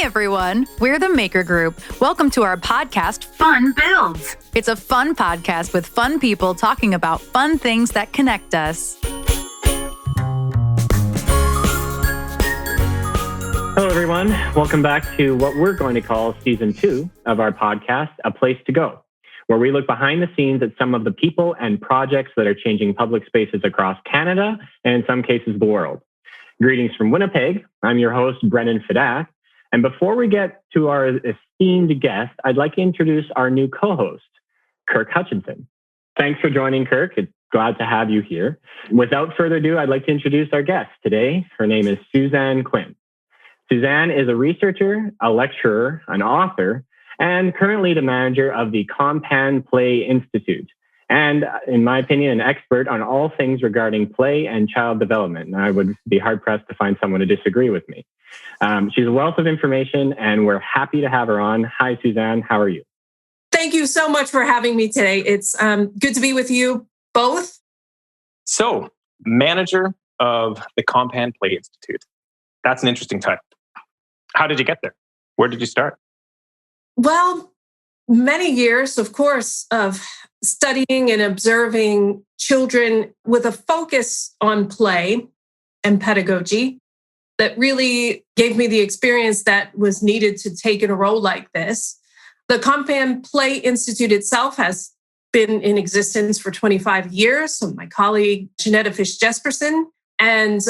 Hey everyone, we're the Maker Group. Welcome to our podcast, Fun Builds. It's a fun podcast with fun people talking about fun things that connect us. Hello everyone, welcome back to what we're going to call Season 2 of our podcast, A Place to Go, where we look behind the scenes at some of the people and projects that are changing public spaces across Canada and in some cases the world. Greetings from Winnipeg. I'm your host, Brennan Fidak. And before we get to our esteemed guest, I'd like to introduce our new co-host, Kirk Hutchinson. Thanks for joining, Kirk. It's glad to have you here. Without further ado, I'd like to introduce our guest today. Her name is Suzanne Quinn. Suzanne is a researcher, a lecturer, an author, and currently the manager of the KOMPAN Play Institute. And in my opinion, an expert on all things regarding play and child development. And I would be hard-pressed to find someone to disagree with me. She's a wealth of information, and we're happy to have her on. Hi, Suzanne. How are you? Thank you so much for having me today. It's good to be with you both. So, manager of the KOMPAN Play Institute. That's an interesting title. How did you get there? Where did you start? Well, many years, of course, of studying and observing children with a focus on play and pedagogy that really gave me the experience that was needed to take in a role like this. The KOMPAN Play Institute itself has been in existence for 25 years. So my colleague, Janetta Fish-Jesperson, and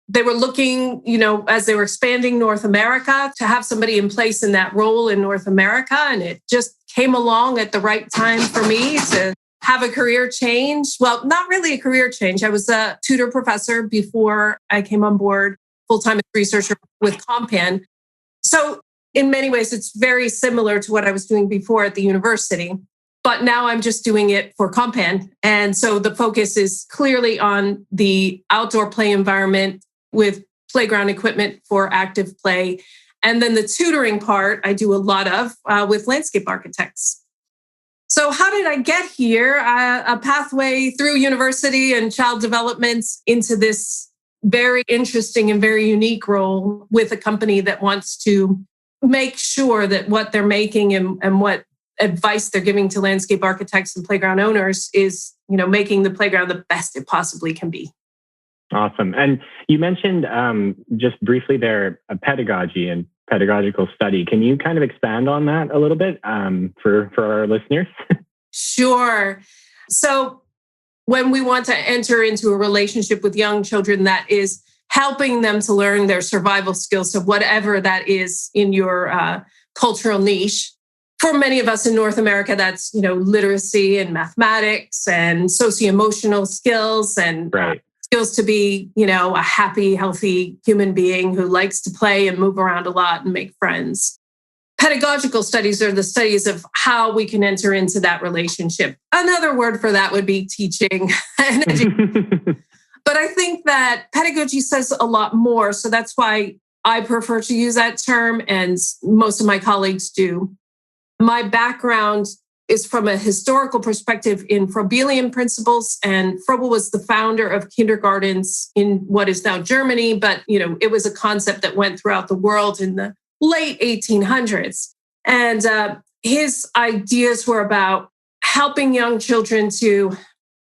they were looking, as they were expanding North America, to have somebody in place in that role in North America. And it just came along at the right time for me to have a career change. Well, not really a career change. I was a tutor professor before I came on board full-time researcher with KOMPAN. So in many ways, it's very similar to what I was doing before at the university. But now I'm just doing it for KOMPAN. And so the focus is clearly on the outdoor play environment with playground equipment for active play. And then the tutoring part, I do a lot of with landscape architects. So how did I get here? A pathway through university and child development into this very interesting and very unique role with a company that wants to make sure that what they're making and what advice they're giving to landscape architects and playground owners is, making the playground the best it possibly can be. Awesome. And you mentioned just briefly there, pedagogy and pedagogical study. Can you kind of expand on that a little bit for our listeners? Sure. So when we want to enter into a relationship with young children that is helping them to learn their survival skills, so whatever that is in your cultural niche. For many of us in North America, that's, literacy and mathematics and socio-emotional skills and skills to be, a happy, healthy human being who likes to play and move around a lot and make friends. Pedagogical studies are the studies of how we can enter into that relationship. Another word for that would be teaching. But I think that pedagogy says a lot more. So that's why I prefer to use that term, and most of my colleagues do. My background is from a historical perspective in Froebelian principles, and Froebel was the founder of kindergartens in what is now Germany, but it was a concept that went throughout the world in the late 1800s. And his ideas were about helping young children to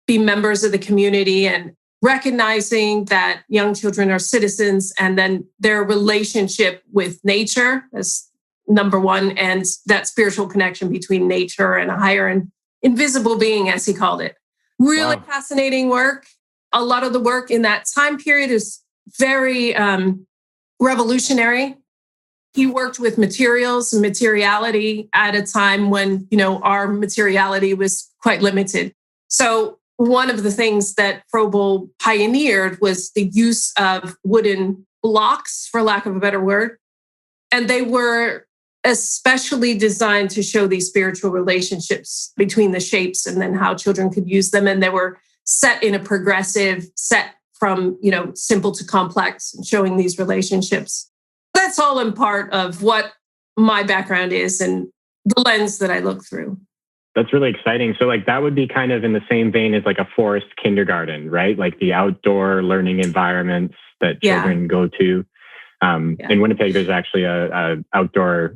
be members of the community and recognizing that young children are citizens, and then their relationship with nature as number one, and that spiritual connection between nature and a higher and invisible being, as he called it. Really fascinating work. A lot of the work in that time period is very revolutionary. He worked with materials and materiality at a time when, our materiality was quite limited. So one of the things that Froebel pioneered was the use of wooden blocks, for lack of a better word. And they were especially designed to show these spiritual relationships between the shapes and then how children could use them. And they were set in a progressive set from, simple to complex, and showing these relationships. That's all in part of what my background is and the lens that I look through. That's really exciting. So that would be kind of in the same vein as a forest kindergarten, right? Like the outdoor learning environments that children go to. In Winnipeg, there's actually a outdoor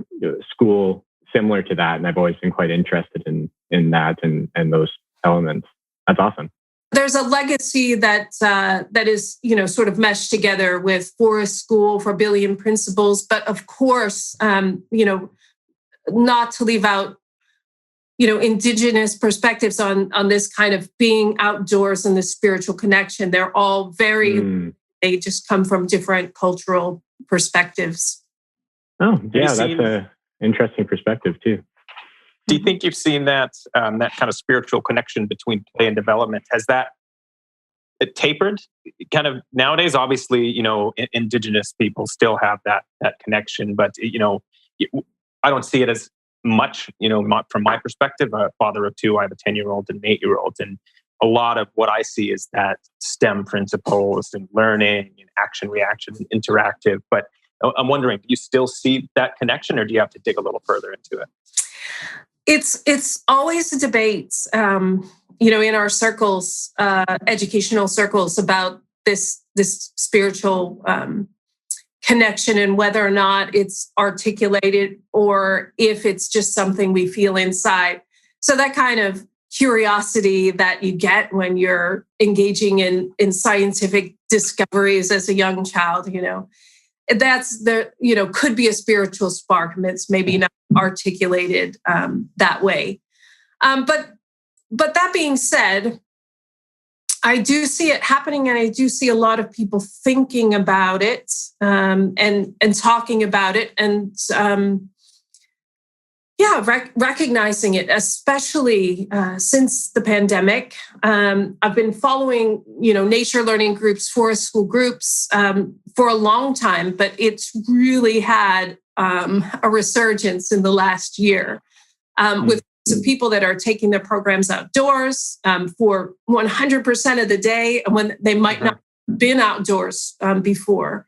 school similar to that, and I've always been quite interested in that and those elements. That's awesome. There's a legacy that is, sort of meshed together with Forest School for Billion Principles, but of course, not to leave out, Indigenous perspectives on this kind of being outdoors and the spiritual connection. They're all they just come from different cultural perspectives. Oh, yeah, that's an interesting perspective too. Do you think you've seen that that kind of spiritual connection between play and development? Has that tapered? Kind of nowadays, obviously, Indigenous people still have that connection, but I don't see it as much. From my perspective, a father of two, I have a 10-year-old and an 8-year-old, and a lot of what I see is that STEM principles and learning and action, reaction, and interactive. But I'm wondering, do you still see that connection, or do you have to dig a little further into it? It's always a debate, in our circles, educational circles, about this spiritual connection and whether or not it's articulated or if it's just something we feel inside. So that kind of curiosity that you get when you're engaging in scientific discoveries as a young child, that's could be a spiritual spark. It's maybe not articulated that way. But that being said, I do see it happening, and I do see a lot of people thinking about it and talking about it, and recognizing it, especially since the pandemic. I've been following, nature learning groups, forest school groups for a long time, but it's really had a resurgence in the last year with some people that are taking their programs outdoors for 100% of the day when they might not have been outdoors before.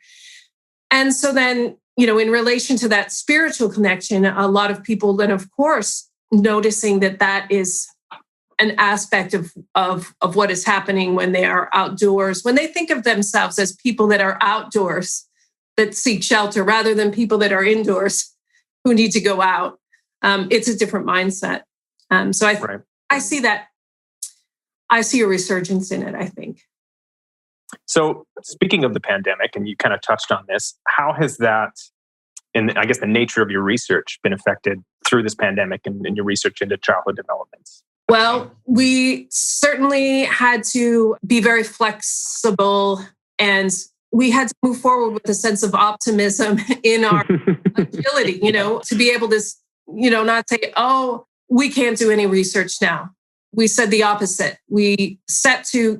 And so then, in relation to that spiritual connection, a lot of people then, of course, noticing that is an aspect of what is happening when they are outdoors, when they think of themselves as people that are outdoors, that seek shelter, rather than people that are indoors who need to go out. It's a different mindset. So I see that. I see a resurgence in it, I think. So speaking of the pandemic, and you kind of touched on this, how has that, and I guess the nature of your research, been affected through this pandemic and your research into childhood development? Well, we certainly had to be very flexible, and we had to move forward with a sense of optimism in our agility, to be able to, not say, oh, we can't do any research now. We said the opposite. We set to,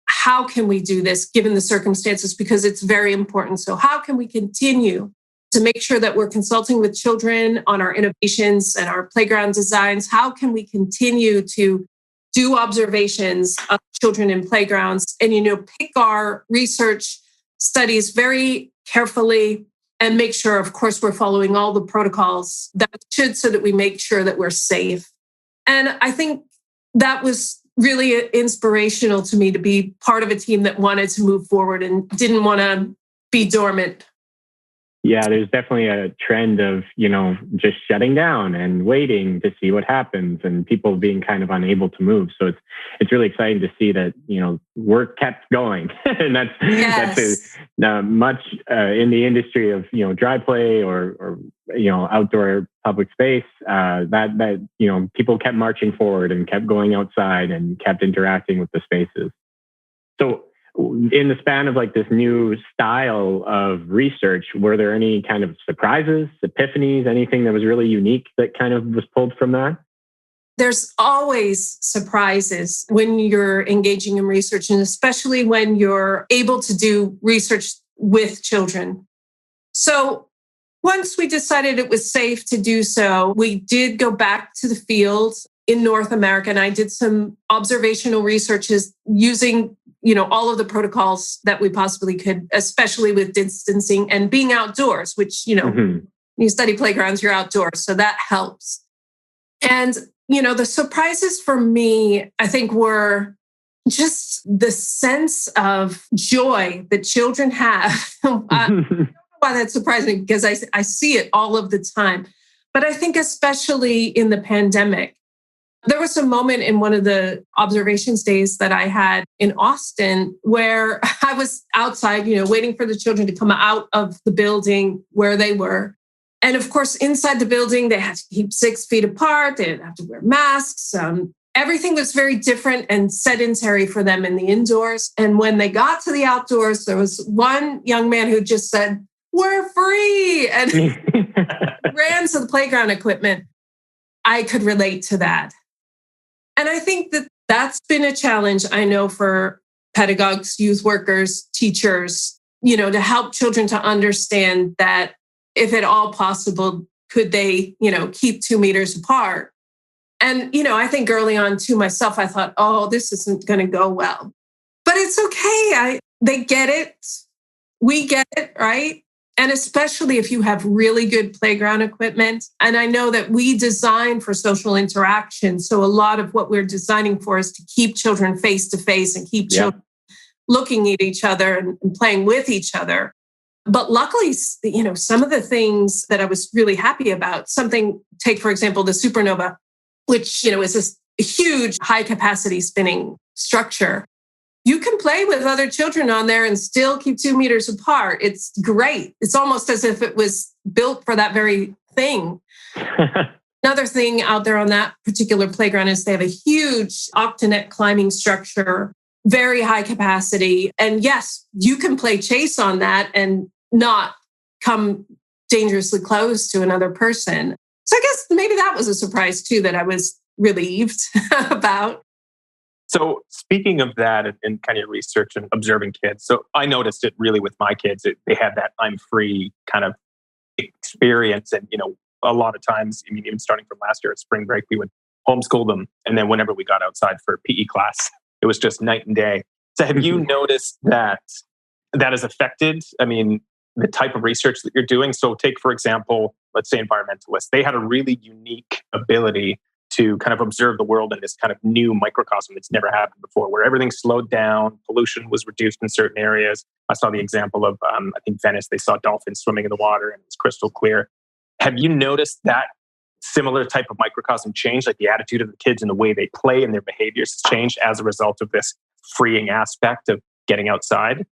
how can we do this given the circumstances? Because it's very important. So how can we continue to make sure that we're consulting with children on our innovations and our playground designs? How can we continue to do observations of children in playgrounds and, pick our research studies very carefully and make sure, of course, we're following all the protocols that should, so that we make sure that we're safe. And I think that was really inspirational to me, to be part of a team that wanted to move forward and didn't want to be dormant. Yeah, there's definitely a trend of, just shutting down and waiting to see what happens, and people being kind of unable to move. So it's really exciting to see that, work kept going. And that's much in the industry of, dry play or outdoor public space, that people kept marching forward and kept going outside and kept interacting with the spaces. So in the span of this new style of research, were there any kind of surprises, epiphanies, anything that was really unique that kind of was pulled from that? There's always surprises when you're engaging in research, and especially when you're able to do research with children. So once we decided it was safe to do so, we did go back to the field in North America, and I did some observational researches using all of the protocols that we possibly could, especially with distancing and being outdoors, which, when you study playgrounds, you're outdoors. So that helps. And, the surprises for me, I think, were just the sense of joy that children have. I don't know why that's surprising, because I see it all of the time. But I think especially in the pandemic, there was a moment in one of the observations days that I had in Austin where I was outside, waiting for the children to come out of the building where they were. And of course, inside the building, they had to keep 6 feet apart. They didn't have to wear masks. Everything was very different and sedentary for them in the indoors. And when they got to the outdoors, there was one young man who just said, "We're free," and ran to the playground equipment. I could relate to that. And I think that that's been a challenge, I know, for pedagogues, youth workers, teachers, to help children to understand that if at all possible, could they, keep 2 meters apart? And, I think early on to myself, I thought, oh, this isn't going to go well. But it's okay. They get it. We get it, right? And especially if you have really good playground equipment. And I know that we design for social interaction. So a lot of what we're designing for is to keep children face to face and keep children looking at each other and playing with each other. But luckily, some of the things that I was really happy about, take, for example, the supernova, which, is this huge high capacity spinning structure. You can play with other children on there and still keep 2 meters apart. It's great. It's almost as if it was built for that very thing. Another thing out there on that particular playground is they have a huge octanet climbing structure, very high capacity. And yes, you can play chase on that and not come dangerously close to another person. So I guess maybe that was a surprise too, that I was relieved about. So speaking of that and kind of research and observing kids, so I noticed it really with my kids. They had that I'm free kind of experience. And, a lot of times, even starting from last year at spring break, we would homeschool them. And then whenever we got outside for PE class, it was just night and day. So have you noticed that has affected, the type of research that you're doing? So take, for example, let's say environmentalists. They had a really unique ability to kind of observe the world in this kind of new microcosm that's never happened before, where everything slowed down, pollution was reduced in certain areas. I saw the example of, I think Venice, they saw dolphins swimming in the water and it was crystal clear. Have you noticed that similar type of microcosm change, like the attitude of the kids and the way they play and their behaviors has changed as a result of this freeing aspect of getting outside?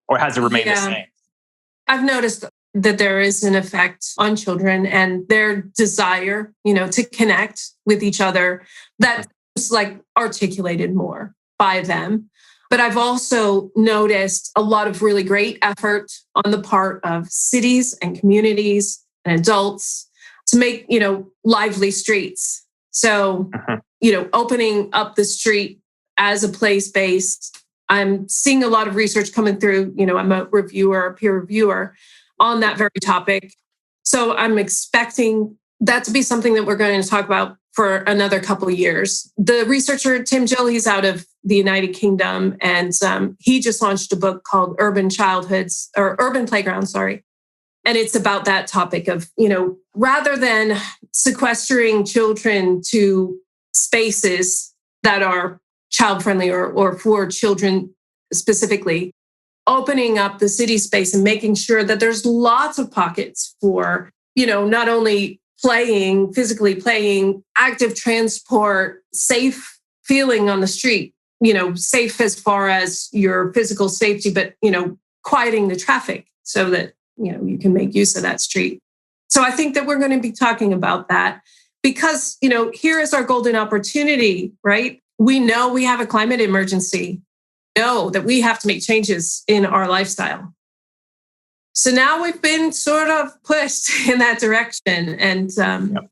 Or has it remained the same? I've noticed that there is an effect on children and their desire, to connect with each other that's articulated more by them. But I've also noticed a lot of really great effort on the part of cities and communities and adults to make, lively streets. So, opening up the street as a play space. I'm seeing a lot of research coming through. I'm a peer reviewer on that very topic. So I'm expecting that to be something that we're going to talk about for another couple of years. The researcher, Tim Gill, he's out of the United Kingdom, and he just launched a book called Urban Playgrounds, And it's about that topic of, rather than sequestering children to spaces that are child-friendly or for children specifically, opening up the city space and making sure that there's lots of pockets for, not only physically playing, active transport, safe feeling on the street, safe as far as your physical safety, but, quieting the traffic so that, you can make use of that street. So I think that we're going to be talking about that because, here is our golden opportunity, right? We know we have a climate emergency. Know that we have to make changes in our lifestyle. So now we've been sort of pushed in that direction. And so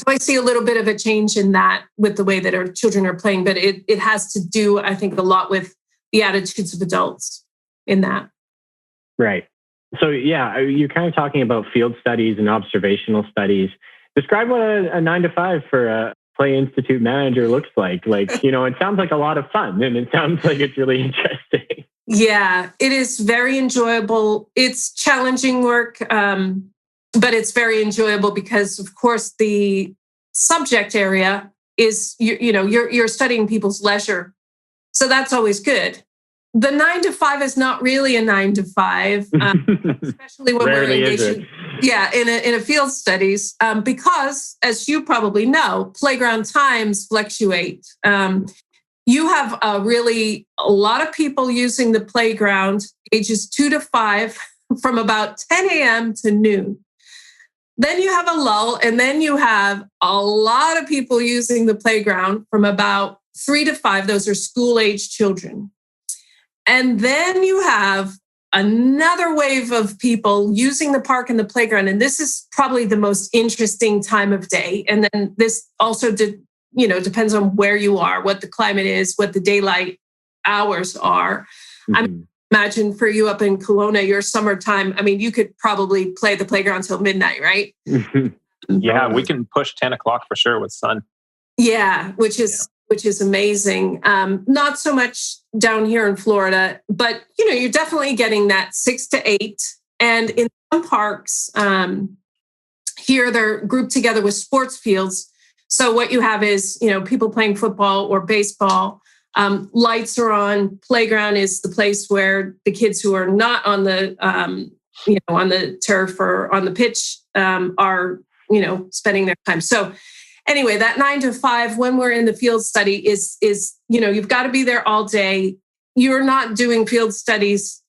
I see a little bit of a change in that with the way that our children are playing, but it has to do, I think, a lot with the attitudes of adults in that. Right. So you're kind of talking about field studies and observational studies. Describe what a 9-to-5 for a Play Institute manager looks like. It sounds like a lot of fun and it sounds like it's really interesting. Yeah, it is very enjoyable. It's challenging work, but it's very enjoyable because, of course, the subject area is, you're studying people's leisure. So that's always good. the 9 to 5 is not really a 9 to 5, especially when we're engaged in a field studies, because, as you probably know, playground times fluctuate. You have a lot of people using the playground ages 2 to 5 from about 10 a.m. to noon. Then you have a lull, and then you have a lot of people using the playground from about 3 to 5. Those are school-age children. And then you have another wave of people using the park and the playground. And this is probably the most interesting time of day. And then this also depends on where you are, what the climate is, what the daylight hours are. Mm-hmm. Imagine for you up in Kelowna, your summertime, I mean, you could probably play the playground till midnight, right? Yeah, we can push 10 o'clock for sure with sun. Yeah, which is amazing. Not so much down here in Florida, but you're definitely getting that 6 to 8. And in some parks here, they're grouped together with sports fields. So what you have is, people playing football or baseball. Lights are on. Playground is the place where the kids who are not on the, on the turf or on the pitch are, spending their time. So anyway, that 9 to 5, when we're in the field study is you've got to be there all day. You're not doing field studies,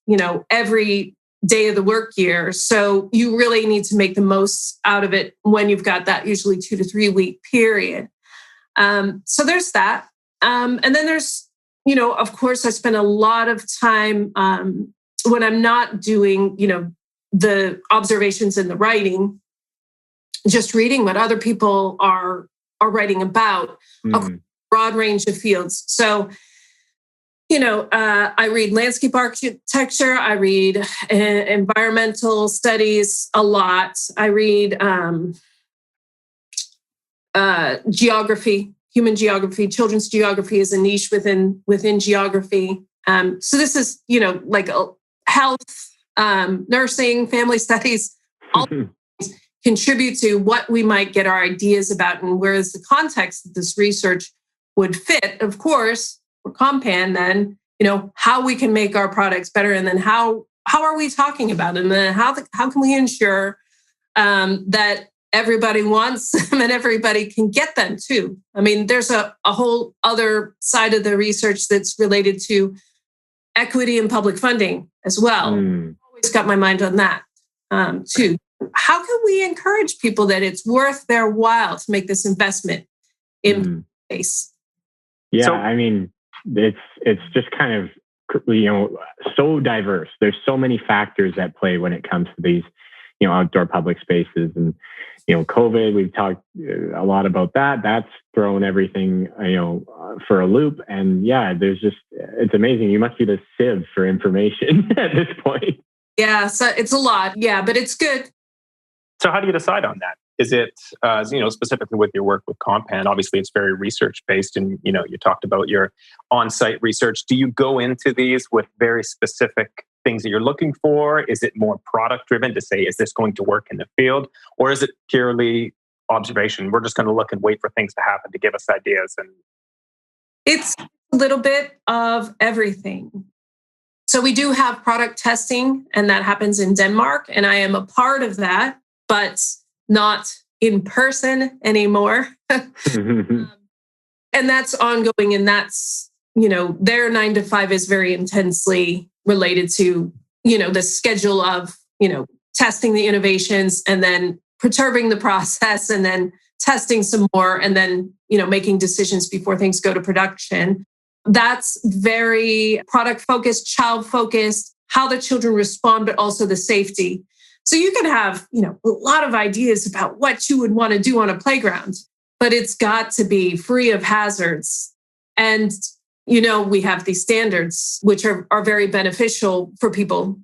every day of the work year. So you really need to make the most out of it when you've got that usually 2 to 3 week period. So there's that. And then there's, of course, I spend a lot of time when I'm not doing, the observations and the writing, just reading what other people are writing about a broad range of fields. So, I read landscape architecture. I read environmental studies a lot. I read geography. Human geography, children's geography is a niche within geography. So this is, like health, nursing, family studies, all contribute to what we might get our ideas about, and where is the context that this research would fit. Of course, for KOMPAN, then how we can make our products better, and then how are we talking about them, and then how can we ensure that everybody wants them and everybody can get them too. I mean, there's a whole other side of the research that's related to equity and public funding as well. Always got my mind on that too. How can we encourage people that it's worth their while to make this investment in space? Yeah, I mean, it's just kind of, so diverse. There's so many factors at play when it comes to these, outdoor public spaces. And COVID, we've talked a lot about that. That's thrown everything, for a loop. And it's amazing. You must be the sieve for information at this point. Yeah, so it's a lot. Yeah, but it's good. So how do you decide on that? Is it, specifically with your work with KOMPAN, obviously it's very research-based, and, you talked about your on-site research. Do you go into these with very specific things that you're looking for? Is it more product-driven to say, is this going to work in the field? Or is it purely observation? We're just going to look and wait for things to happen to give us ideas. And it's a little bit of everything. So we do have product testing, and that happens in Denmark, and I am a part of that, but not in person anymore. And that's ongoing. And that's, their 9 to 5 is very intensely related to, the schedule of, testing the innovations and then perturbing the process and then testing some more and then, making decisions before things go to production. That's very product focused, child focused, how the children respond, but also the safety. So you can have, a lot of ideas about what you would want to do on a playground, but it's got to be free of hazards. And, we have these standards, which are very beneficial for people.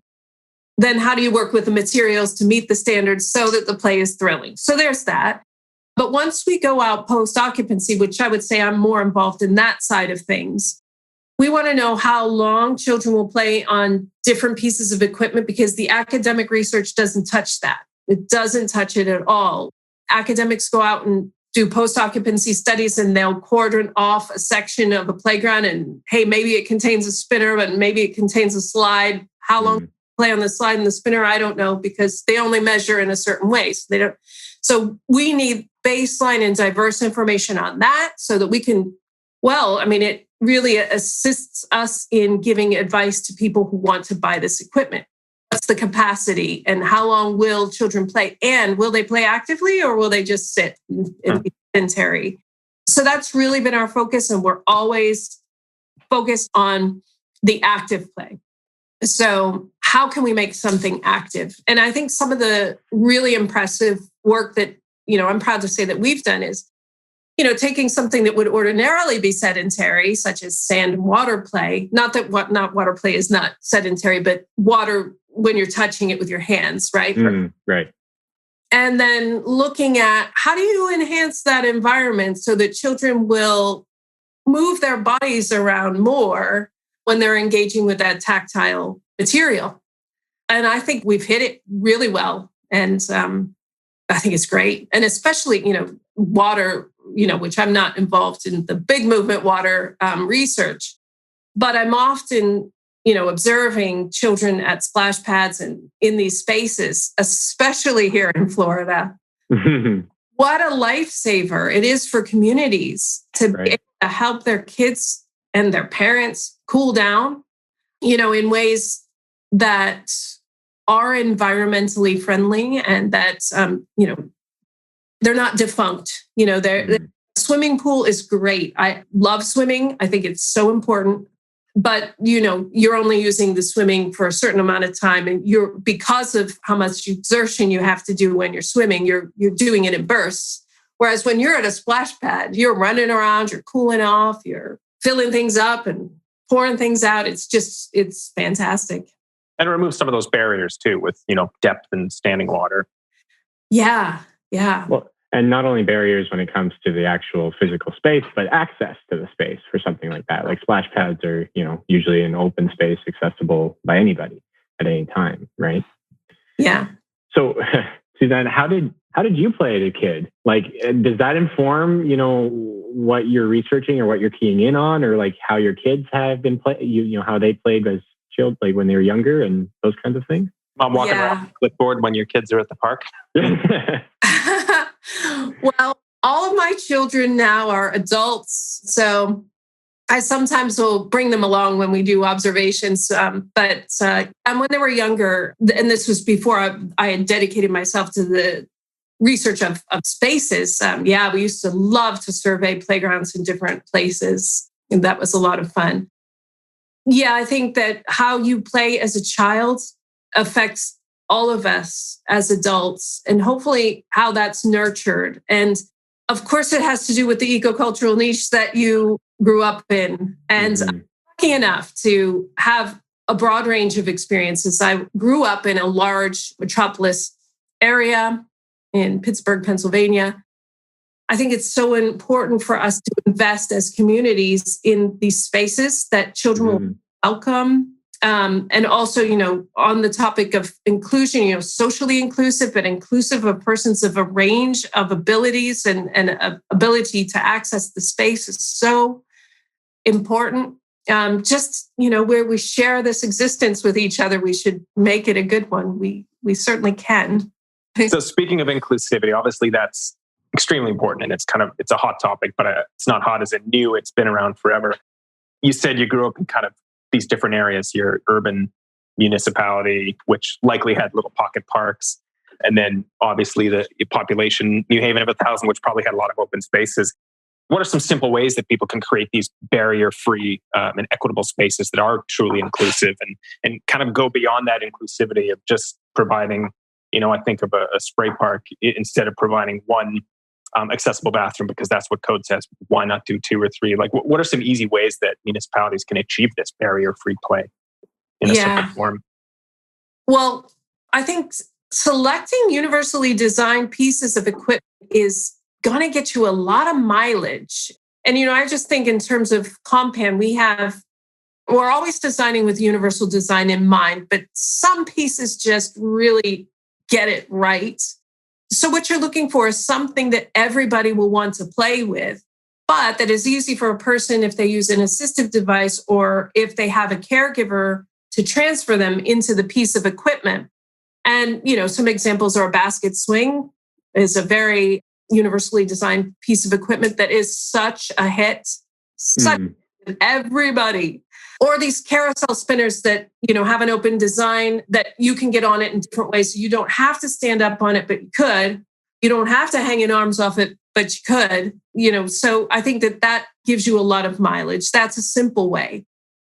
Then how do you work with the materials to meet the standards so that the play is thrilling? So there's that. But once we go out post-occupancy, which I would say I'm more involved in that side of things, we want to know how long children will play on different pieces of equipment, because the academic research doesn't touch that. It doesn't touch it at all. Academics go out and do post-occupancy studies and they'll cordon off a section of a playground and, hey, maybe it contains a spinner, but maybe it contains a slide. How long play on the slide and the spinner? I don't know, because they only measure in a certain way. So they don't. So we need baseline and diverse information on that so that we can, it really assists us in giving advice to people who want to buy this equipment. What's the capacity and how long will children play? And will they play actively or will they just sit and be sedentary? So that's really been our focus. And we're always focused on the active play. So how can we make something active? And I think some of the really impressive work that, I'm proud to say that we've done is, taking something that would ordinarily be sedentary, such as sand and water play. Not water play is not sedentary, but water when you're touching it with your hands, right? Right. And then looking at how do you enhance that environment so that children will move their bodies around more when they're engaging with that tactile material. And I think we've hit it really well. And I think it's great. And especially, water, which I'm not involved in the big movement water research, but I'm often, observing children at splash pads and in these spaces, especially here in Florida. What a lifesaver it is for communities to be able to help their kids and their parents cool down, in ways that are environmentally friendly and that, they're not defunct. The swimming pool is great. I love swimming. I think it's so important. But, you're only using the swimming for a certain amount of time. And because of how much exertion you have to do when you're swimming, you're doing it in bursts. Whereas when you're at a splash pad, you're running around, you're cooling off, you're filling things up and pouring things out. It's fantastic. And it removes some of those barriers too with, depth and standing water. Yeah. Well, and not only barriers when it comes to the actual physical space, but access to the space for something like that. Like splash pads are, usually an open space accessible by anybody at any time, right? Yeah. So, Suzanne, how did you play as a kid? Like, does that inform, what you're researching or what you're keying in on, or like how your kids have been how they played as children, like when they were younger, and those kinds of things? Mom walking around with a clipboard when your kids are at the park. Well, all of my children now are adults, so I sometimes will bring them along when we do observations. But when they were younger, and this was before I had dedicated myself to the research of spaces. We used to love to survey playgrounds in different places, and that was a lot of fun. Yeah, I think that how you play as a child affects all of us as adults, and hopefully how that's nurtured. And of course, it has to do with the eco-cultural niche that you grew up in. And I'm lucky enough to have a broad range of experiences. I grew up in a large metropolis area in Pittsburgh, Pennsylvania. I think it's so important for us to invest as communities in these spaces that children will welcome. And also, on the topic of inclusion, socially inclusive, but inclusive of persons of a range of abilities and ability to access the space is so important. Where we share this existence with each other, we should make it a good one. We certainly can. So speaking of inclusivity, obviously that's extremely important, and it's a hot topic, but it's not hot as in new. It's been around forever. You said you grew up in kind of these different areas, your urban municipality, which likely had little pocket parks. And then obviously the population, New Haven of 1,000, which probably had a lot of open spaces. What are some simple ways that people can create these barrier-free and equitable spaces that are truly inclusive and kind of go beyond that inclusivity of just providing, I think of a spray park instead of providing one accessible bathroom because that's what code says. Why not do 2 or 3? Like, what are some easy ways that municipalities can achieve this barrier-free play in a simple form? Well, I think selecting universally designed pieces of equipment is going to get you a lot of mileage. And, I just think in terms of KOMPAN, we're always designing with universal design in mind, but some pieces just really get it right. So what you're looking for is something that everybody will want to play with, but that is easy for a person if they use an assistive device or if they have a caregiver to transfer them into the piece of equipment. And, some examples are a basket swing is a very universally designed piece of equipment that is such a hit. Everybody. Or these carousel spinners that, have an open design that you can get on it in different ways. So you don't have to stand up on it, but you could. You don't have to hang your arms off it, but you could. So I think that gives you a lot of mileage. That's a simple way.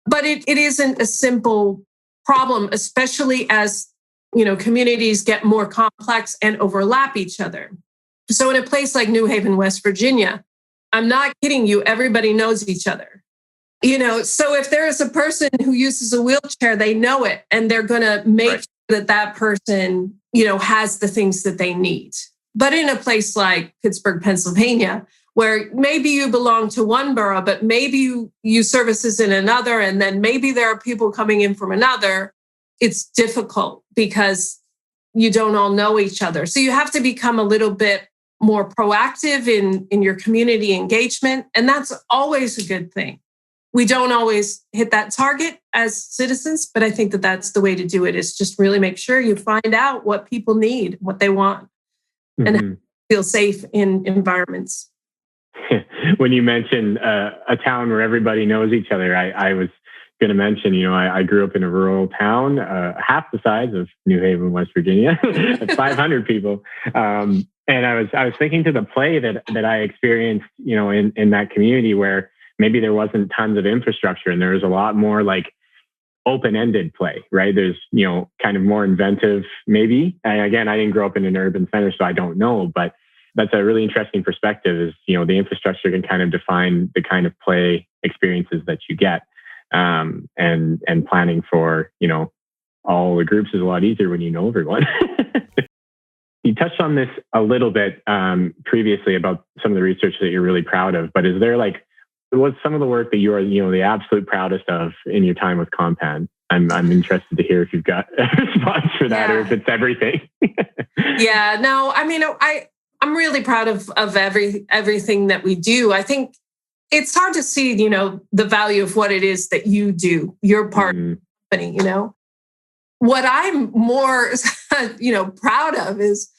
But it isn't a simple problem, especially as, communities get more complex and overlap each other. So in a place like New Haven, West Virginia, I'm not kidding you, everybody knows each other. So if there is a person who uses a wheelchair, they know it, and they're going to make sure that person, has the things that they need. But in a place like Pittsburgh, Pennsylvania, where maybe you belong to one borough, but maybe you use services in another, and then maybe there are people coming in from another, it's difficult because you don't all know each other. So you have to become a little bit more proactive in your community engagement, and that's always a good thing. We don't always hit that target as citizens, but I think that that's the way to do it, is just really make sure you find out what people need, what they want, and feel safe in environments. When you mentioned a town where everybody knows each other, I was going to mention, I grew up in a rural town, half the size of New Haven, West Virginia, 500 people. And I was thinking to the play that I experienced, in that community where maybe there wasn't tons of infrastructure and there was a lot more like open-ended play, right? There's, kind of more inventive, maybe. And again, I didn't grow up in an urban center, so I don't know, but that's a really interesting perspective is, the infrastructure can kind of define the kind of play experiences that you get. And planning for, all the groups is a lot easier when you know everyone. You touched on this a little bit previously about some of the research that you're really proud of, but is there what's some of the work that you are, the absolute proudest of in your time with KOMPAN? I'm interested to hear if you've got a response for that or if it's everything. Yeah, no, I mean, I'm really proud of everything that we do. I think it's hard to see, the value of what it is that you do. You're part of the company, What I'm more, proud of is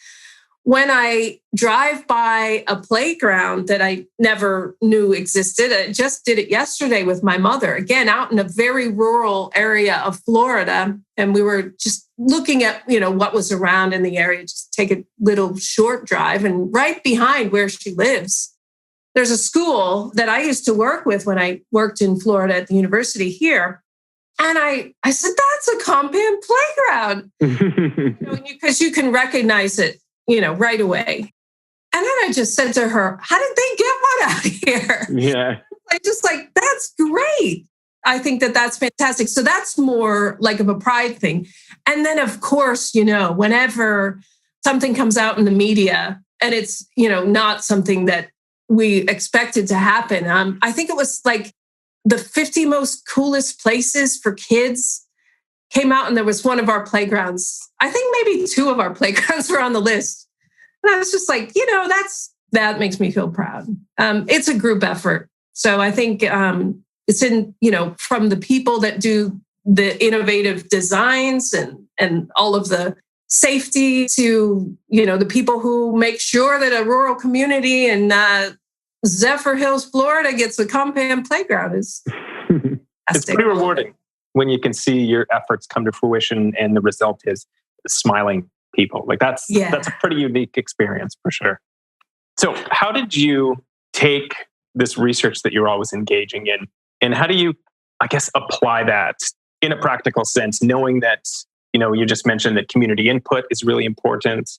when I drive by a playground that I never knew existed. I just did it yesterday with my mother, again, out in a very rural area of Florida. And we were just looking at, what was around in the area, just take a little short drive. And right behind where she lives, there's a school that I used to work with when I worked in Florida at the university here. And I said, that's a KOMPAN playground, because you can recognize it, right away. And then I just said to her, how did they get one out here? Yeah. I just that's great. I think that that's fantastic. So that's more like of a pride thing. And then, of course, whenever something comes out in the media and it's, not something that we expected to happen. I think it was the 50 most coolest places for kids came out, and there was one of our playgrounds. I think maybe 2 of our playgrounds were on the list. And I was just that makes me feel proud. It's a group effort. So I think it's in, from the people that do the innovative designs and all of the safety to, the people who make sure that a rural community in Zephyr Hills, Florida gets a KOMPAN playground. It's pretty rewarding when you can see your efforts come to fruition and the result is smiling people. That's a pretty unique experience for sure. So how did you take this research that you're always engaging in, and how do you, apply that in a practical sense, knowing that, you just mentioned that community input is really important.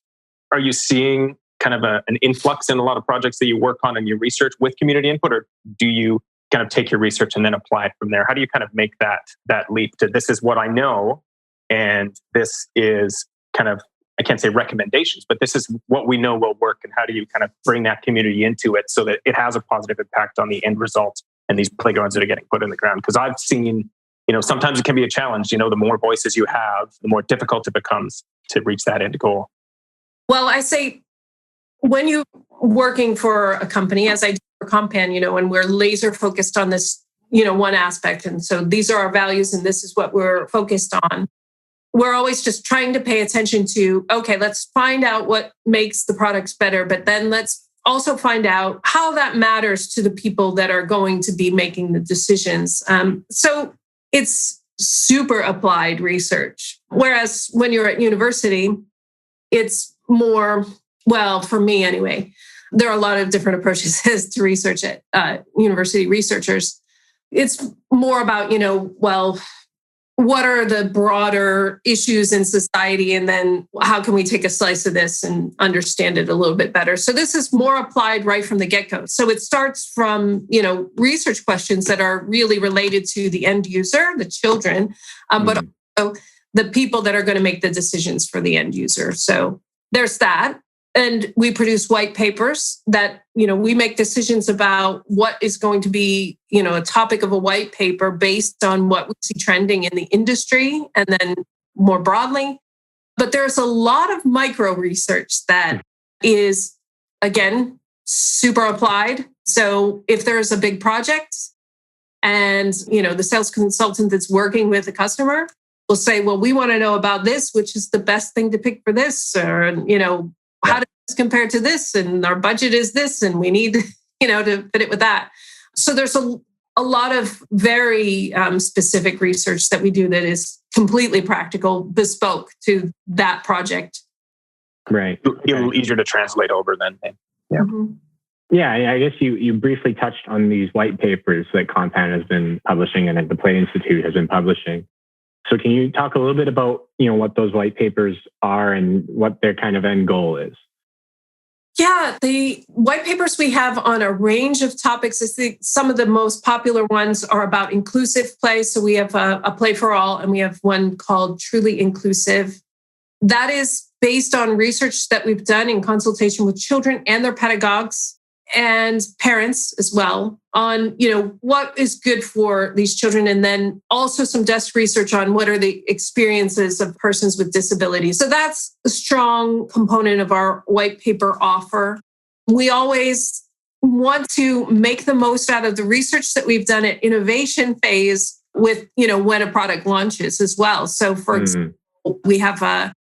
Are you seeing kind of an influx in a lot of projects that you work on and you research with community input, or do you kind of take your research and then apply it from there? How do you kind of make that leap to this is what I know, and this is kind of, I can't say recommendations, but this is what we know will work, and how do you kind of bring that community into it so that it has a positive impact on the end result and these playgrounds that are getting put in the ground? Because I've seen, sometimes it can be a challenge. The more voices you have, the more difficult it becomes to reach that end goal. Well, I say when you're working for a company, as I do for KOMPAN, and we're laser focused on this, one aspect. And so these are our values and this is what we're focused on. We're always just trying to pay attention to, okay, let's find out what makes the products better, but then let's also find out how that matters to the people that are going to be making the decisions. So it's super applied research. Whereas when you're at university, it's more, well, for me anyway, there are a lot of different approaches to research at university researchers. It's more about, what are the broader issues in society? And then how can we take a slice of this and understand it a little bit better? So this is more applied right from the get-go. So it starts from, research questions that are really related to the end user, the children, but also the people that are going to make the decisions for the end user. So there's that. And we produce white papers that, we make decisions about what is going to be, a topic of a white paper based on what we see trending in the industry and then more broadly. But there's a lot of micro research that is, again, super applied. So if there's a big project and, the sales consultant that's working with the customer will say, well, we want to know about this, which is the best thing to pick for this, or, how does this compare to this? And our budget is this, and we need, to fit it with that. So there's a lot of very specific research that we do that is completely practical, bespoke to that project. Right. A little easier to translate over then. Yeah. Mm-hmm. Yeah, I guess you briefly touched on these white papers that KOMPAN has been publishing and that the Play Institute has been publishing. So can you talk a little bit about, what those white papers are and what their kind of end goal is? Yeah, the white papers we have on a range of topics. I think some of the most popular ones are about inclusive play. So we have a Play for All, and we have one called Truly Inclusive. That is based on research that we've done in consultation with children and their pedagogues and parents as well on, what is good for these children. And then also some desk research on what are the experiences of persons with disabilities. So that's a strong component of our white paper offer. We always want to make the most out of the research that we've done at innovation phase with, when a product launches as well. So for example, we have a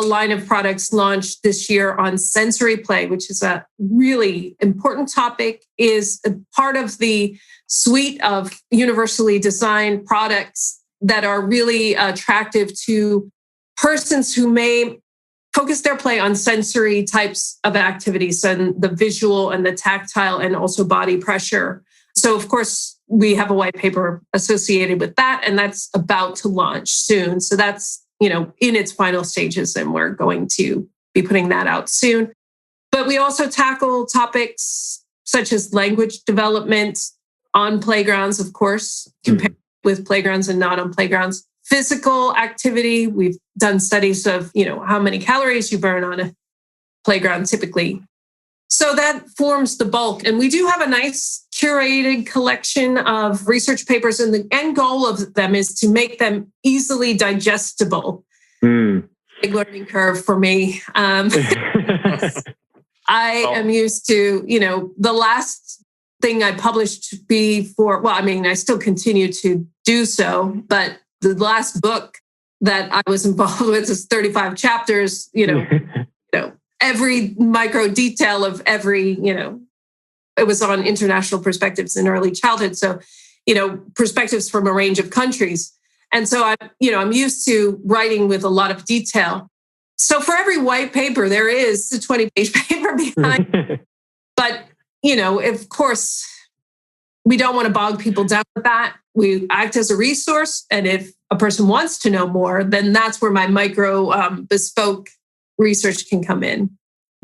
line of products launched this year on sensory play, which is a really important topic, is a part of the suite of universally designed products that are really attractive to persons who may focus their play on sensory types of activities and the visual and the tactile and also body pressure. So, of course, we have a white paper associated with that, and that's about to launch soon. So that's in its final stages, and we're going to be putting that out soon. But we also tackle topics such as language development on playgrounds, of course, compared with playgrounds and not on playgrounds. Physical activity, we've done studies of, how many calories you burn on a playground typically. So that forms the bulk. And we do have a nice curated collection of research papers, and the end goal of them is to make them easily digestible. Big learning curve for me. I am used to, the last thing I published before, I still continue to do so, but the last book that I was involved with is 35 chapters, every micro detail of every, it was on international perspectives in early childhood. So, perspectives from a range of countries. And so I'm used to writing with a lot of detail. So for every white paper, there is a 20-page paper behind. But, of course, we don't want to bog people down with that. We act as a resource. And if a person wants to know more, then that's where my micro bespoke research can come in.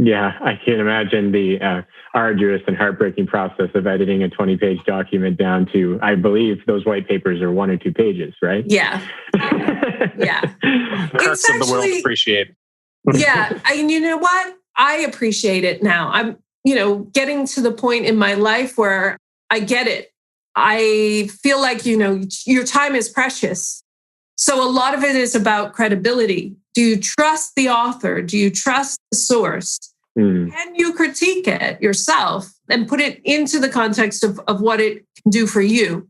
Yeah, I can imagine the arduous and heartbreaking process of editing a 20-page document down to, I believe those white papers are 1 or 2 pages, right? Yeah. Yeah. Parts of the world appreciate. Yeah. And you know what? I appreciate it now. I'm, getting to the point in my life where I get it. I feel like, your time is precious. So a lot of it is about credibility. Do you trust the author? Do you trust the source? Can you critique it yourself and put it into the context of what it can do for you?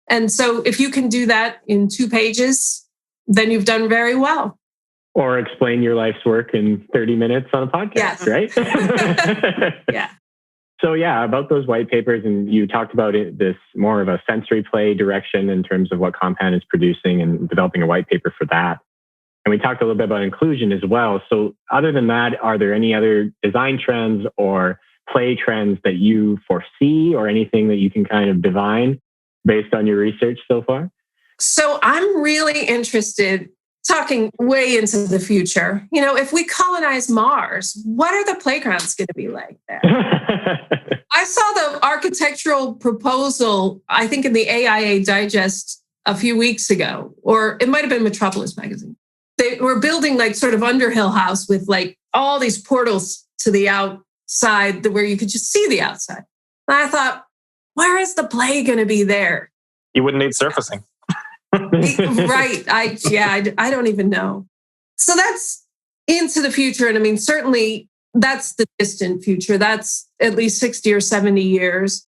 And so if you can do that in 2 pages, then you've done very well. Or explain your life's work in 30 minutes on a podcast, right? Yeah. So about those white papers, and you talked about it, this more of a sensory play direction in terms of what KOMPAN is producing and developing a white paper for that. And we talked a little bit about inclusion as well. So other than that, are there any other design trends or play trends that you foresee or anything that you can kind of divine based on your research so far? So I'm really interested, talking way into the future. If we colonize Mars, what are the playgrounds going to be like there? I saw the architectural proposal, I think in the AIA Digest a few weeks ago, or it might have been Metropolis magazine. They were building like sort of Underhill House with like all these portals to the outside where you could just see the outside. And I thought, where is the play going to be there? You wouldn't need surfacing. Right. I don't even know. So that's into the future. And I mean, certainly that's the distant future. That's at least 60 or 70 years.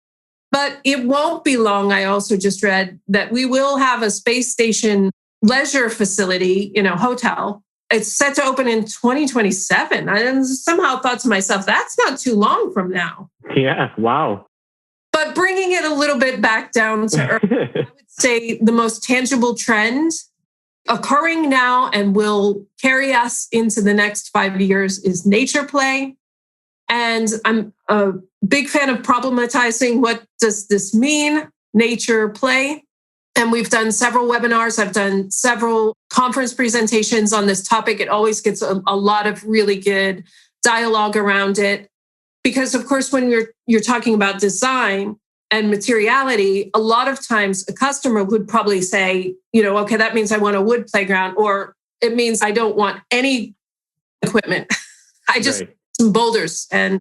But it won't be long. I also just read that we will have a space station leisure facility, hotel. It's set to open in 2027. I somehow thought to myself, that's not too long from now. Yeah. Wow. But bringing it a little bit back down to earth, I would say the most tangible trend occurring now and will carry us into the next 5 years is nature play. And I'm a big fan of problematizing what does this mean, nature play. And we've done several webinars. I've done several conference presentations on this topic. It always gets a lot of really good dialogue around it. Because, of course, when you're talking about design and materiality, a lot of times a customer would probably say, okay, that means I want a wood playground, or it means I don't want any equipment. I just some boulders and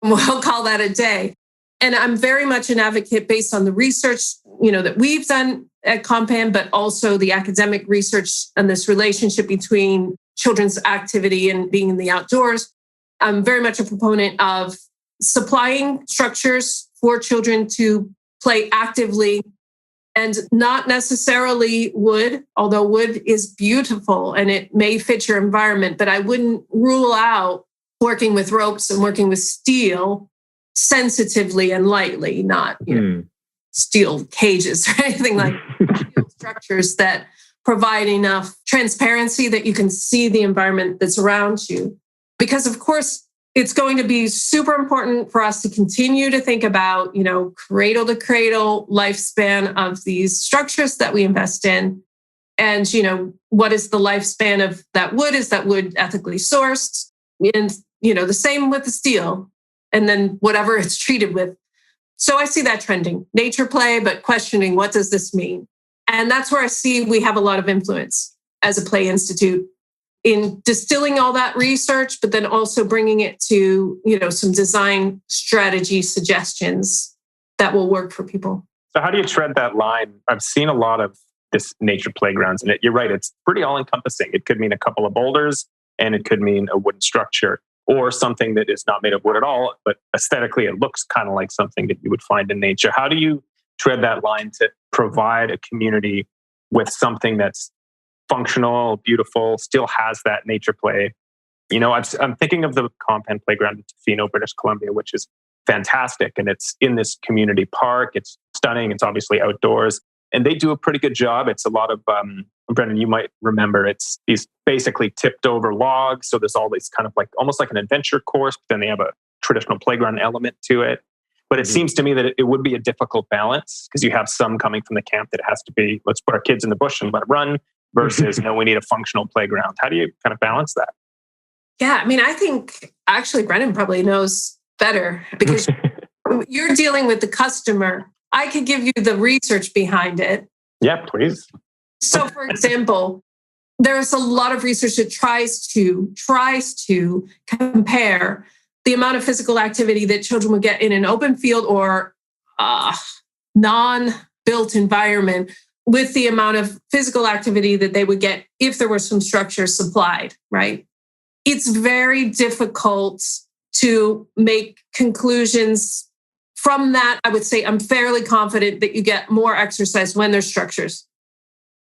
we'll call that a day. And I'm very much an advocate based on the research, that we've done at KOMPAN, but also the academic research and this relationship between children's activity and being in the outdoors. I'm very much a proponent of supplying structures for children to play actively and not necessarily wood, although wood is beautiful and it may fit your environment, but I wouldn't rule out working with ropes and working with steel sensitively and lightly, not steel cages or anything like steel structures that provide enough transparency that you can see the environment that's around you. Because, of course, it's going to be super important for us to continue to think about, cradle to cradle lifespan of these structures that we invest in. And, what is the lifespan of that wood? Is that wood ethically sourced? And, the same with the steel. And then whatever it's treated with. So I see that trending. Nature play, but questioning, what does this mean? And that's where I see we have a lot of influence as a Play Institute in distilling all that research, but then also bringing it to, some design strategy suggestions that will work for people. So how do you tread that line? I've seen a lot of this nature playgrounds, and you're right, it's pretty all-encompassing. It could mean a couple of boulders, and it could mean a wooden structure, or something that is not made of wood at all, but aesthetically it looks kind of like something that you would find in nature. How do you tread that line to provide a community with something that's functional, beautiful, still has that nature play? I'm thinking of the KOMPAN playground in Tofino, British Columbia, which is fantastic. And it's in this community park. It's stunning. It's obviously outdoors. And they do a pretty good job. It's a lot of, Brendan, you might remember, it's these basically tipped over logs. So there's all these kind of almost like an adventure course, but then they have a traditional playground element to it. But it seems to me that it would be a difficult balance because you have some coming from the camp that it has to be, let's put our kids in the bush and let it run, versus, no, we need a functional playground. How do you kind of balance that? Yeah, I mean, I think actually Brendan probably knows better because you're dealing with the customer. I could give you the research behind it. Yeah, please. So, for example, there's a lot of research that tries to compare the amount of physical activity that children would get in an open field or non-built environment with the amount of physical activity that they would get if there were some structure supplied, right? It's very difficult to make conclusions from that. I would say I'm fairly confident that you get more exercise when there's structures.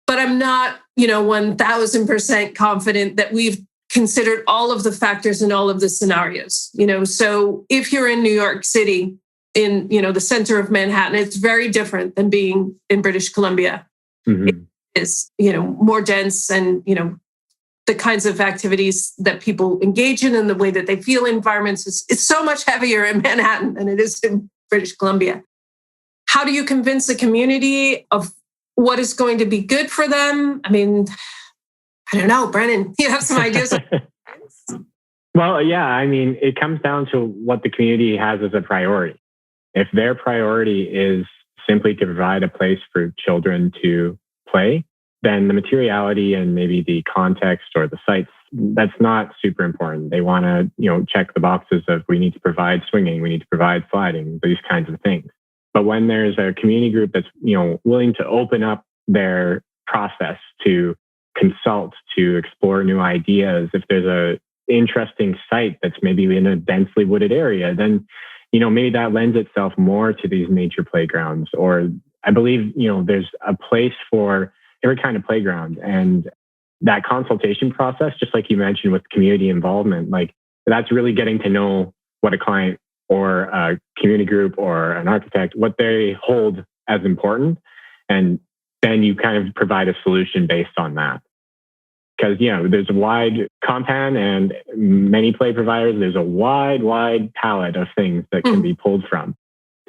But I'm not, 1000% confident that we've considered all of the factors in all of the scenarios. So if you're in New York City, in the center of Manhattan, it's very different than being in British Columbia. Mm-hmm. It is, more dense, and the kinds of activities that people engage in and the way that they feel environments it's so much heavier in Manhattan than it is in British Columbia. How do you convince a community of what is going to be good for them? I mean, I don't know, Brennan, you have some ideas? Well, yeah, I mean, it comes down to what the community has as a priority. If their priority is simply to provide a place for children to play, then the materiality and maybe the context or the sites, that's not super important. They want to, check the boxes of we need to provide swinging, we need to provide sliding, these kinds of things. But when there's a community group that's, willing to open up their process to consult, to explore new ideas, if there's a interesting site that's maybe in a densely wooded area, then, maybe that lends itself more to these nature playgrounds. Or I believe, there's a place for every kind of playground. And that consultation process, just like you mentioned with community involvement, like that's really getting to know what a client or a community group or an architect, what they hold as important. And then you kind of provide a solution based on that. Because, there's a wide KOMPAN and many play providers. There's a wide palette of things that can be pulled from.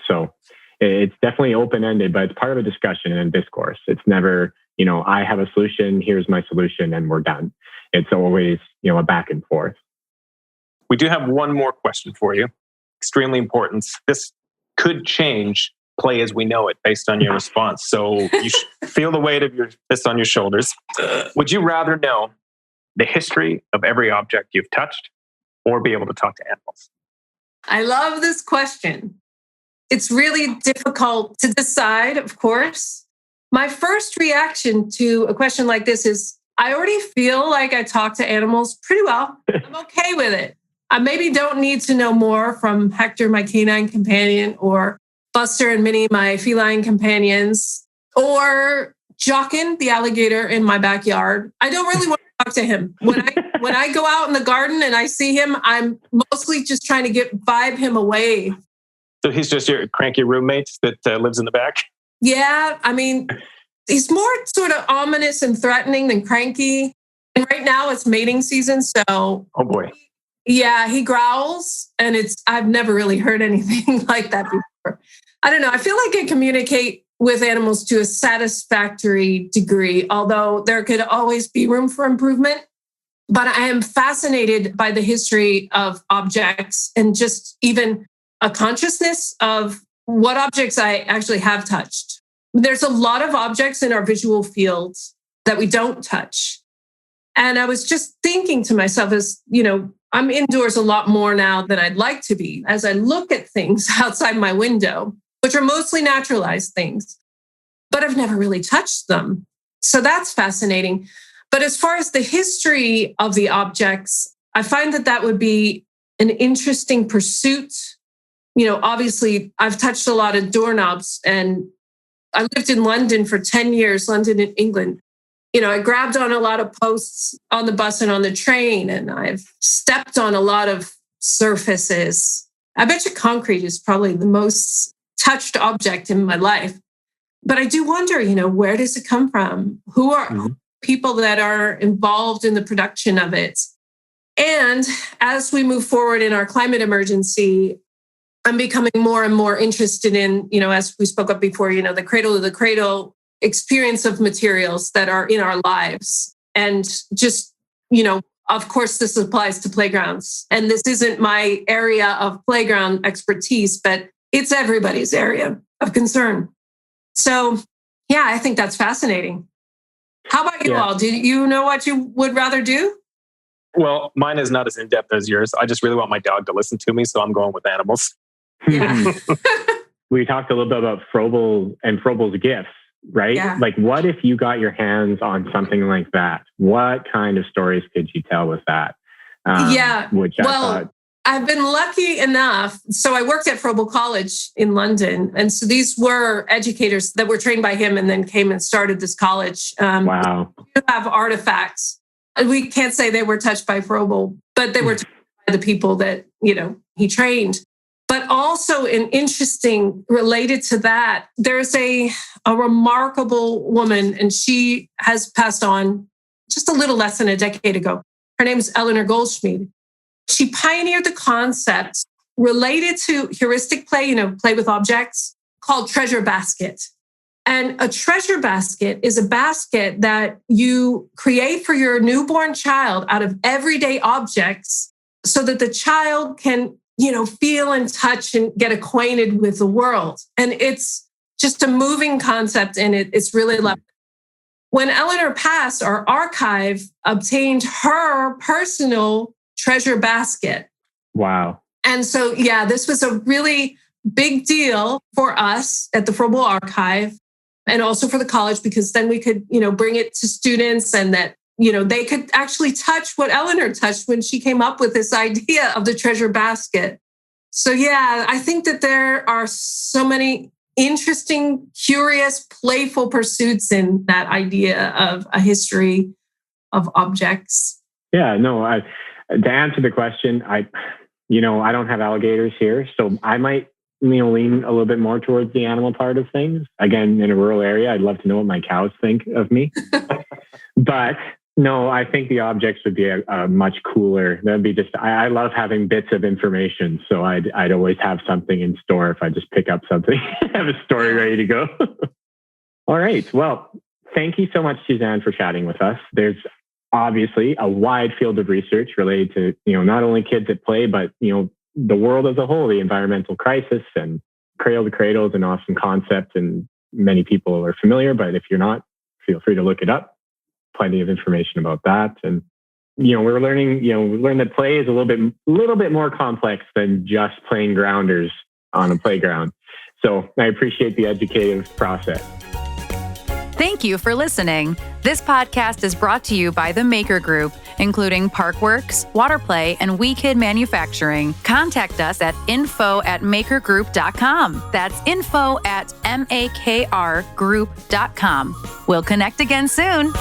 So it's definitely open-ended, but it's part of a discussion and discourse. It's never, I have a solution, here's my solution, and we're done. It's always, a back and forth. We do have one more question for you. Extremely important. This could change play as we know it based on your response. So you feel the weight of your fist on your shoulders. Would you rather know the history of every object you've touched or be able to talk to animals? I love this question. It's really difficult to decide, of course. My first reaction to a question like this is, I already feel like I talk to animals pretty well. I'm okay with it. I maybe don't need to know more from Hector, my canine companion, or Buster and Minnie, my feline companions, or Jockin, the alligator in my backyard. I don't really want to talk to him. When I go out in the garden and I see him, I'm mostly just trying to vibe him away. So he's just your cranky roommate that lives in the back? Yeah, I mean, he's more sort of ominous and threatening than cranky. And right now it's mating season, so... Oh boy. Yeah, he growls, and I've never really heard anything like that before. I don't know. I feel like I communicate with animals to a satisfactory degree, although there could always be room for improvement. But I am fascinated by the history of objects and just even a consciousness of what objects I actually have touched. There's a lot of objects in our visual fields that we don't touch. And I was just thinking to myself, I'm indoors a lot more now than I'd like to be. As I look at things outside my window, which are mostly naturalized things, but I've never really touched them. So that's fascinating. But as far as the history of the objects, I find that would be an interesting pursuit. Obviously, I've touched a lot of doorknobs, and I lived in London for 10 years, London in England. I grabbed on a lot of posts on the bus and on the train, and I've stepped on a lot of surfaces. I bet you concrete is probably the most touched object in my life. But I do wonder, where does it come from? Who are people that are involved in the production of it? And as we move forward in our climate emergency, I'm becoming more and more interested in, as we spoke up before, the cradle to the cradle experience of materials that are in our lives. And just, of course, this applies to playgrounds. And this isn't my area of playground expertise, but it's everybody's area of concern. So, yeah, I think that's fascinating. How about you all? Do you know what you would rather do? Well, mine is not as in-depth as yours. I just really want my dog to listen to me, so I'm going with animals. Yeah. We talked a little bit about Froebel and Froebel's gifts. Right? Yeah. Like, what if you got your hands on something like that? What kind of stories could you tell with that? Which I thought I've been lucky enough. So I worked at Froebel College in London. And so these were educators that were trained by him and then came and started this college. Wow. We have artifacts. We can't say they were touched by Froebel, but they were touched by the people that, he trained. But also an interesting related to that, there's a remarkable woman, and she has passed on just a little less than a decade ago. Her name is Eleanor Goldschmied. She pioneered the concept related to heuristic play, play with objects, called treasure basket. And a treasure basket is a basket that you create for your newborn child out of everyday objects so that the child can, feel and touch and get acquainted with the world. And it's just a moving concept, and it's really lovely. When Eleanor passed, our archive obtained her personal treasure basket. Wow. And so, this was a really big deal for us at the Froebel Archive and also for the college, because then we could, bring it to students and that, they could actually touch what Eleanor touched when she came up with this idea of the treasure basket. So, I think that there are so many interesting, curious, playful pursuits in that idea of a history of objects. Yeah, no, to answer the question, I don't have alligators here, so I might, lean a little bit more towards the animal part of things. Again, in a rural area, I'd love to know what my cows think of me. But no, I think the objects would be a much cooler. That'd be just, I love having bits of information. So I'd always have something in store if I just pick up something, have a story ready to go. All right. Well, thank you so much, Suzanne, for chatting with us. There's obviously a wide field of research related to, not only kids at play, but, the world as a whole, the environmental crisis, and Cradle to Cradle is an awesome concept and many people are familiar, but if you're not, feel free to look it up. Plenty of information about that. And, we learned that play is a little bit more complex than just playing grounders on a playground. So I appreciate the educative process. Thank you for listening. This podcast is brought to you by the Maker Group, including Parkworks, Waterplay, and We Kid Manufacturing. Contact us at info@makergroup.com. That's info@makrgroup.com. We'll connect again soon.